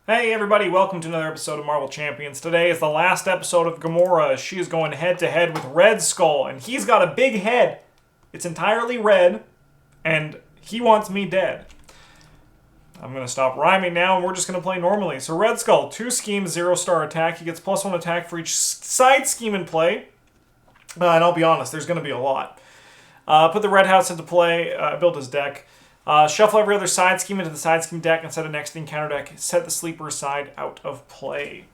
Hey everybody, welcome to another episode of Marvel Champions. Today is the last episode of Gamora. She is going head to head with Red Skull, and he's got a big head. It's entirely red, and he wants me dead. I'm going to stop rhyming now, and we're just going to play normally. So Red Skull, 2 schemes, 0-star attack. He gets +1 attack for each side scheme in play. And I'll be honest, there's going to be a lot. Put the Red House into play, build his deck. Shuffle every other side scheme into the side scheme deck and set a next thing counter deck. Set the sleeper side out of play.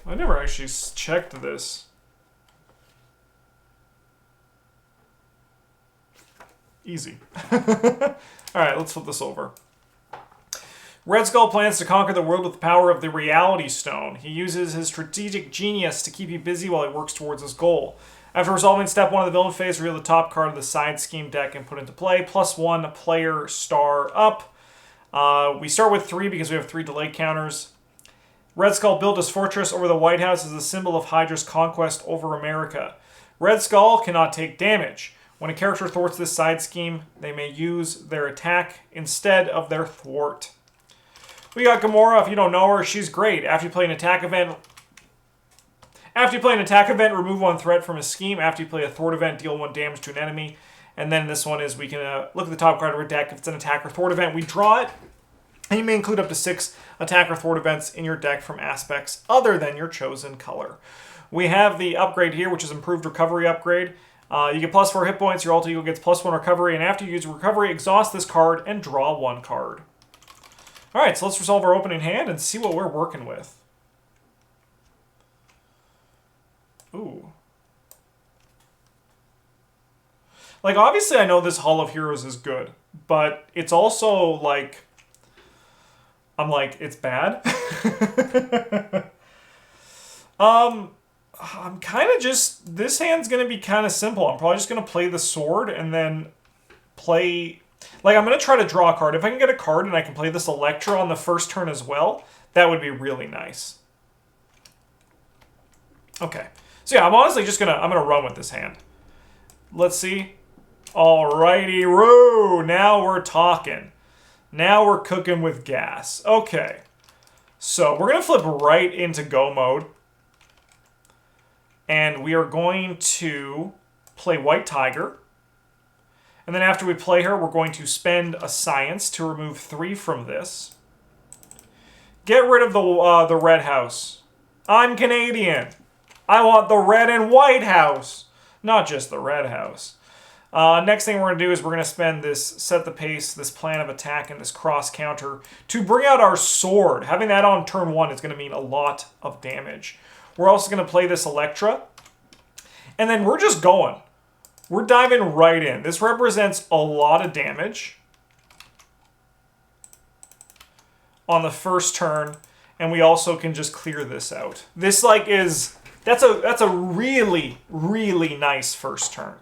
I never actually checked this. Easy. Alright, let's flip this over. Red Skull plans to conquer the world with the power of the Reality Stone. He uses his strategic genius to keep you busy while he works towards his goal. After resolving step 1 of the villain phase, reveal the top card of the side scheme deck and put into play. +1 player star up. We start with 3 because we have 3 delay counters. Red Skull built his fortress over the White House as a symbol of Hydra's conquest over America. Red Skull cannot take damage. When a character thwarts this side scheme, they may use their attack instead of their thwart. We got Gamora. If you don't know her, she's great. After you play an attack event, remove 1 threat from a scheme. After you play a thwart event, deal 1 damage to an enemy. And then this one is we can look at the top card of our deck. If it's an attack or thwart event, we draw it. And you may include up to 6 attack or thwart events in your deck from aspects other than your chosen color. We have the upgrade here, which is improved recovery upgrade. You get +4 hit points. Your alter ego gets +1 recovery. And after you use recovery, exhaust this card and draw 1 card. All right, so let's resolve our opening hand and see what we're working with. Ooh. Like, obviously I know this Hall of Heroes is good, but it's also, like, I'm like, it's bad? I'm kind of just, this hand's going to be kind of simple. I'm probably just going to play the sword and then play, like, I'm going to try to draw a card. If I can get a card and I can play this Electra on the first turn as well, that would be really nice. Okay. So yeah, I'm honestly just I'm gonna run with this hand. Let's see. Alrighty-roo. Now we're talking. Now we're cooking with gas. Okay. So we're gonna flip right into go mode. And we are going to play White Tiger. And then after we play her, we're going to spend a science to remove 3 from this. Get rid of the Red House. I'm Canadian. I want the Red and White House, not just the Red House. Next thing we're going to do is we're going to spend this set the pace, this plan of attack, and this cross counter to bring out our sword. Having that on turn 1 is going to mean a lot of damage. We're also going to play this Electra, and then we're just going. We're diving right in. This represents a lot of damage on the first turn, and we also can just clear this out. This That's a really, really nice first turn.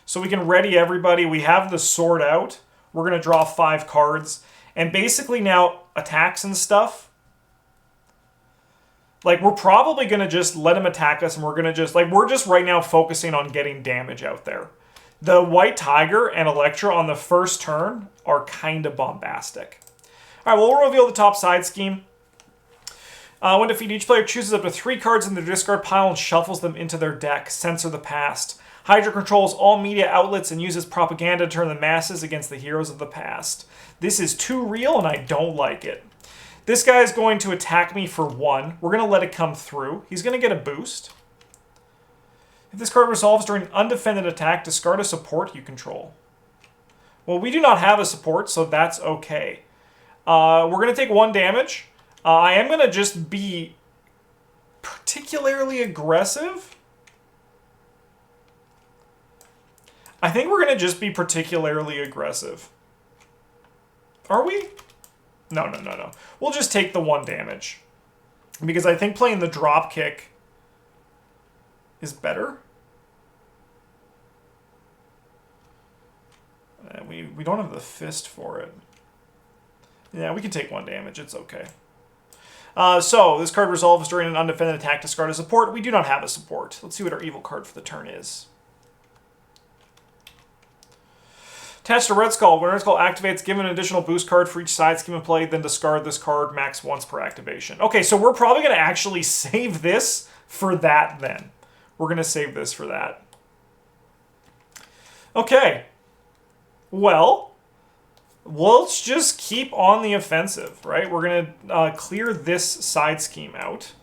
So we can ready everybody. We have the sword out. We're going to draw 5 cards. And basically now, attacks and stuff, like, we're probably going to just let him attack us, and we're going to just, like, we're just right now focusing on getting damage out there. The White Tiger and Electra on the first turn are kind of bombastic. All right, well, we'll reveal the top side scheme. When defeated, each player chooses up to 3 cards in their discard pile and shuffles them into their deck. Censor the past. Hydra controls all media outlets and uses propaganda to turn the masses against the heroes of the past. This is too real and I don't like it. This guy is going to attack me for 1. We're going to let it come through. He's going to get a boost. If this card resolves during an undefended attack, discard a support you control. Well, we do not have a support, so that's okay. We're going to take 1 damage. I am going to just be particularly aggressive. I think we're going to just be particularly aggressive. Are we? No. We'll just take the 1 damage. Because I think playing the drop kick is better. We don't have the fist for it. Yeah, we can take 1 damage. It's okay. So, this card resolves during an undefended attack. Discard a support. We do not have a support. Let's see what our evil card for the turn is. Attached to Red Skull. When Red Skull activates, give an additional boost card for each side scheme in play, then discard this card max once per activation. Okay, so we're probably going to actually save this for that then. We're going to save this for that. Okay. Well, let's just keep on the offensive, right? We're going to clear this side scheme out.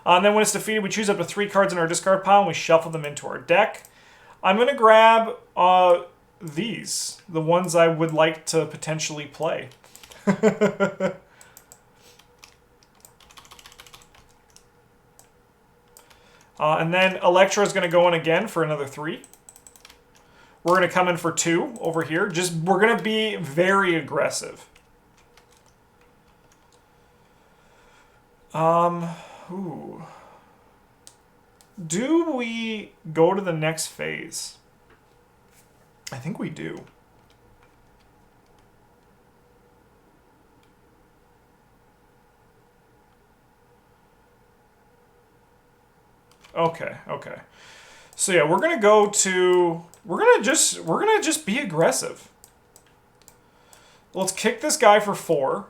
And then when it's defeated, we choose up to 3 cards in our discard pile and we shuffle them into our deck. I'm going to grab these, the ones I would like to potentially play. And then Elektra is going to go in again for another 3. We're going to come in for 2 over here. We're going to be very aggressive. Ooh. Do we go to the next phase? I think we do. Okay. So yeah, we're gonna go to. We're gonna just be aggressive. Let's kick this guy for 4.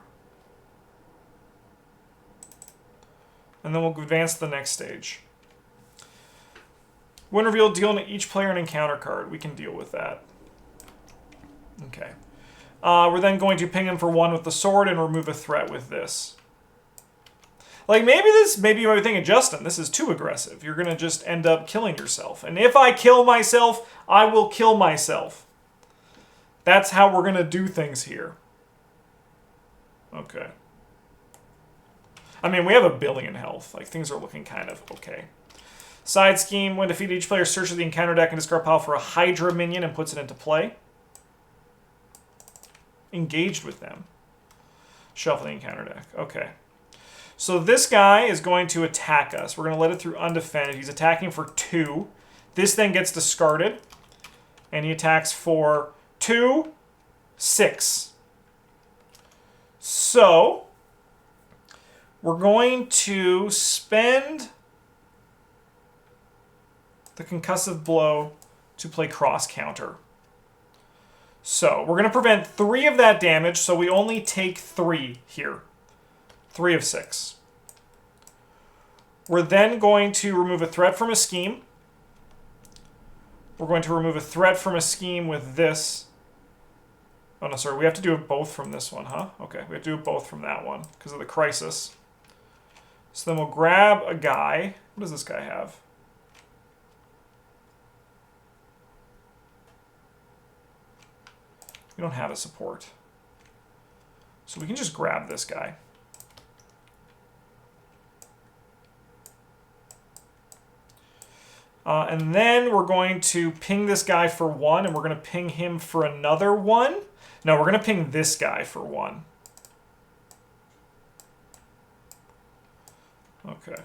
And then we'll advance to the next stage. When revealed, deal to each player an encounter card. We can deal with that. Okay. We're then going to ping him for 1 with the sword and remove a threat with this. Like, maybe you might be thinking, Justin, this is too aggressive. You're going to just end up killing yourself. And if I kill myself, I will kill myself. That's how we're going to do things here. Okay. I mean, we have 1 billion health. Like, things are looking kind of okay. Side scheme. When defeated, each player searches the encounter deck and discard pile for a Hydra minion and puts it into play. Engaged with them. Shuffle the encounter deck. Okay. So this guy is going to attack us. We're going to let it through undefended. He's attacking for 2. This then gets discarded. And he attacks for 2, 6. So we're going to spend the concussive blow to play cross counter. So we're going to prevent 3 of that damage, so we only take 3 here. 3 of 6. We're then going to remove a threat from a scheme. We're going to remove a threat from a scheme with this. Oh, no, sorry. We have to do it both from this one, huh? Okay, we have to do it both from that one because of the crisis. So then we'll grab a guy. What does this guy have? We don't have a support. So we can just grab this guy. And then we're going to ping this guy for 1, and we're going to ping him for another 1. No, we're going to ping this guy for 1. Okay.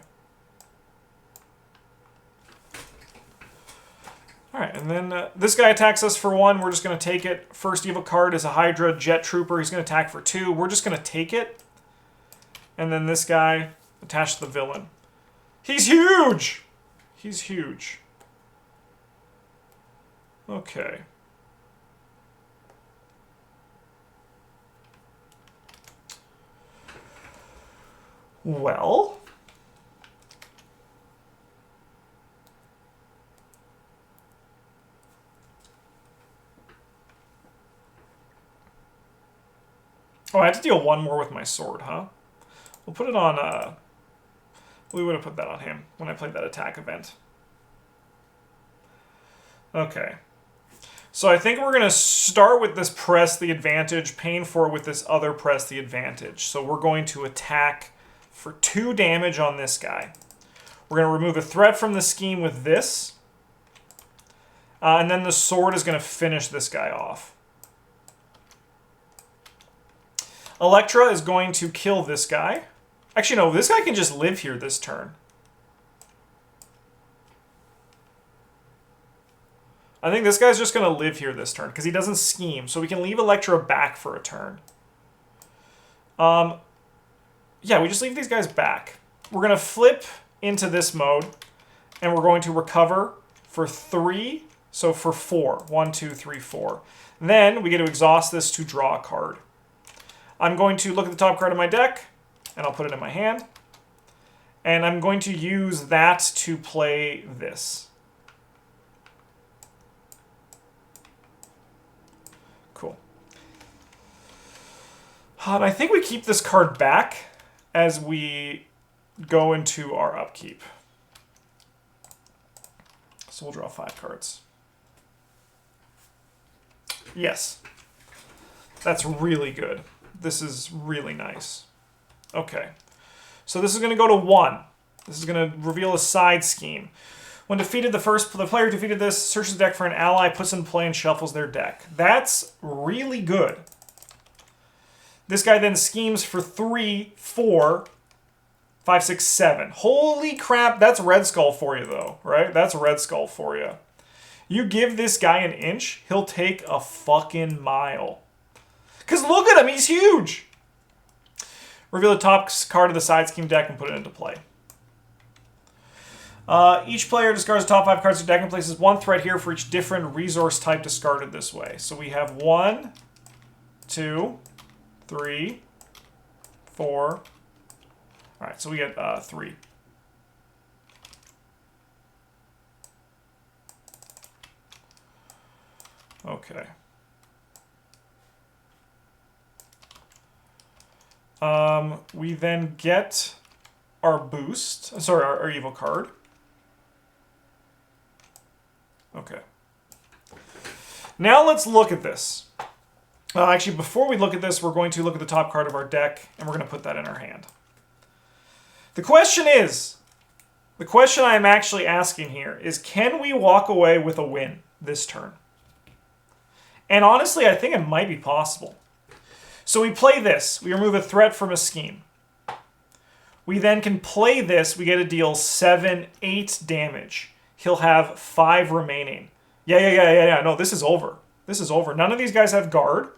Alright, and then this guy attacks us for 1. We're just going to take it. First evil card is a Hydra Jet Trooper. He's going to attack for 2. We're just going to take it. And then this guy attached to the villain. He's huge! He's huge. Okay. Well. Oh, I have to deal 1 more with my sword, huh? We'll put it on, we would have put that on him when I played that attack event. Okay. So I think we're going to start with this press the advantage, paying for it with this other press the advantage. So we're going to attack for 2 damage on this guy. We're going to remove a threat from the scheme with this. And then the sword is going to finish this guy off. Elektra is going to kill this guy. Actually, no, this guy can just live here this turn. I think this guy's just going to live here this turn because he doesn't scheme. So we can leave Elektra back for a turn. Yeah, we just leave these guys back. We're going to flip into this mode. And we're going to recover for 3 So for 4. 1, 2, 3, 4. Then we get to exhaust this to draw a card. I'm going to look at the top card of my deck, and I'll put it in my hand. And I'm going to use that to play this. Cool. And I think we keep this card back as we go into our upkeep. So we'll draw 5 cards. Yes. That's really good. This is really nice. Okay. So this is going to go to 1. This is going to reveal a side scheme. When defeated, the player defeated this, searches the deck for an ally, puts it in play, and shuffles their deck. That's really good. This guy then schemes for 3, 4, 5, 6, 7. Holy crap, that's Red Skull for you, though, right? That's Red Skull for you. You give this guy an inch, he'll take a fucking mile. Because look at him, he's huge! Reveal the top card of the side scheme deck and put it into play. Each player discards the top 5 cards of the deck and places 1 threat here for each different resource type discarded this way. So we have 1, 2, 3, 4. Alright, so we get 3. Okay. We then get our boost. Sorry, our evil card. Okay. Now let's look at this. Actually, before we look at this, we're going to look at the top card of our deck, and we're going to put that in our hand. The question I am actually asking here is, can we walk away with a win this turn? And honestly, I think it might be possible. So we play this. We remove a threat from a scheme. We then can play this. We get to deal 7, 8 damage. He'll have 5 remaining. Yeah. No, this is over. This is over. None of these guys have guard.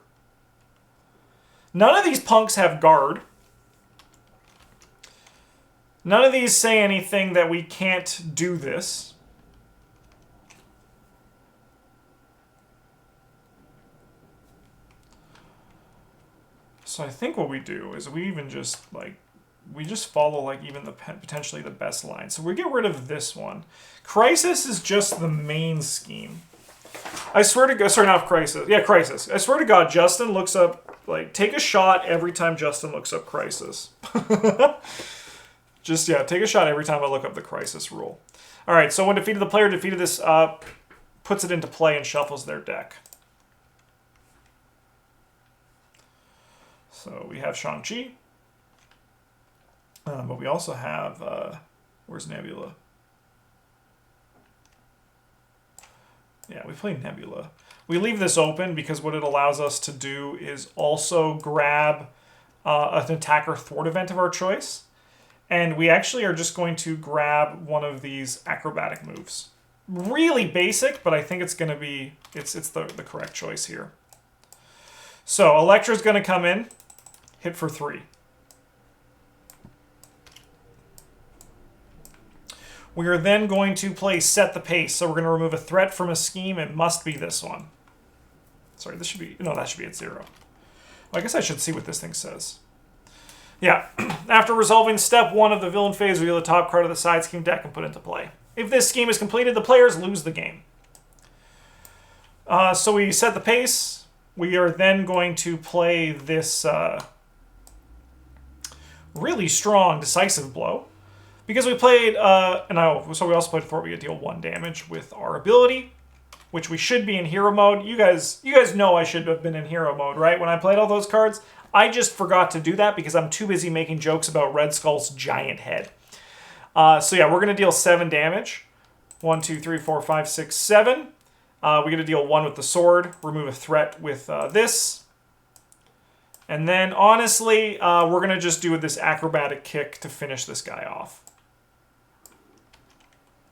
None of these punks have guard. None of these say anything that we can't do this. So I think what we do is we even just, like, we just follow, like, even the potentially the best line. So we get rid of this one. Crisis is just the main scheme. I swear to God, sorry, not Crisis. Yeah, Crisis. I swear to God, Justin looks up, like, take a shot every time Justin looks up Crisis. Just, yeah, take a shot every time I look up the Crisis rule. All right, so when defeated, the player defeated this, puts it into play and shuffles their deck. So we have Shang-Chi. But we also have, where's Nebula? Yeah, we play Nebula. We leave this open because what it allows us to do is also grab an attacker thwart event of our choice. And we actually are just going to grab one of these acrobatic moves. Really basic, but I think it's going to be, it's the correct choice here. So Elektra's going to come in, hit for 3. We are then going to play Set the Pace. So we're going to remove a threat from a scheme. It must be this one. Sorry, this should be... No, that should be at 0. Well, I guess I should see what this thing says. Yeah. After resolving step 1 of the villain phase, reveal the top card of the side scheme deck and put it into play. If this scheme is completed, the players lose the game. So we set the pace. We are then going to play this really strong decisive blow. Because we played, so we also played Thwart, we get to deal 1 damage with our ability, which we should be in hero mode. You guys know I should have been in hero mode, right? When I played all those cards, I just forgot to do that because I'm too busy making jokes about Red Skull's giant head. So yeah, we're going to deal 7 damage. 1, 2, 3, 4, 5, 6, 7. We get to deal 1 with the sword, remove a threat with this. And then, honestly, we're going to just do this acrobatic kick to finish this guy off.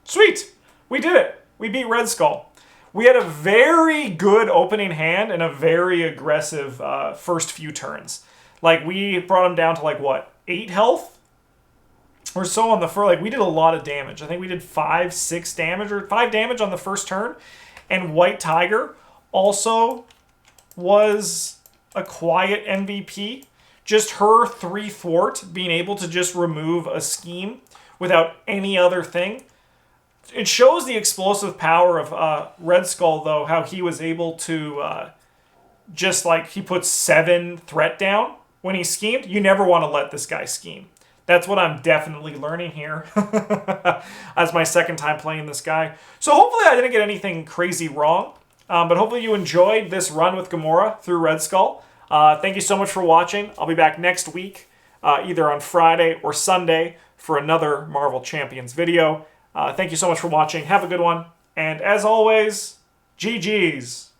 Sweet! We did it! We beat Red Skull. We had a very good opening hand and a very aggressive first few turns. Like, we brought him down to, like, what, 8 health? Or so on the first, like, we did a lot of damage. I think we did 5, 6 damage, or 5 damage on the first turn. And White Tiger also was a quiet MVP. Just her 3 thwart, being able to just remove a scheme without any other thing. It shows the explosive power of Red Skull, though, how he was able to just like, he put 7 threat down when he schemed. You never want to let this guy scheme. That's what I'm definitely learning here as my second time playing this guy. So hopefully I didn't get anything crazy wrong, but hopefully you enjoyed this run with Gamora through Red Skull. Thank you so much for watching. I'll be back next week, either on Friday or Sunday, for another Marvel Champions video. Thank you so much for watching. Have a good one. And as always, GG's.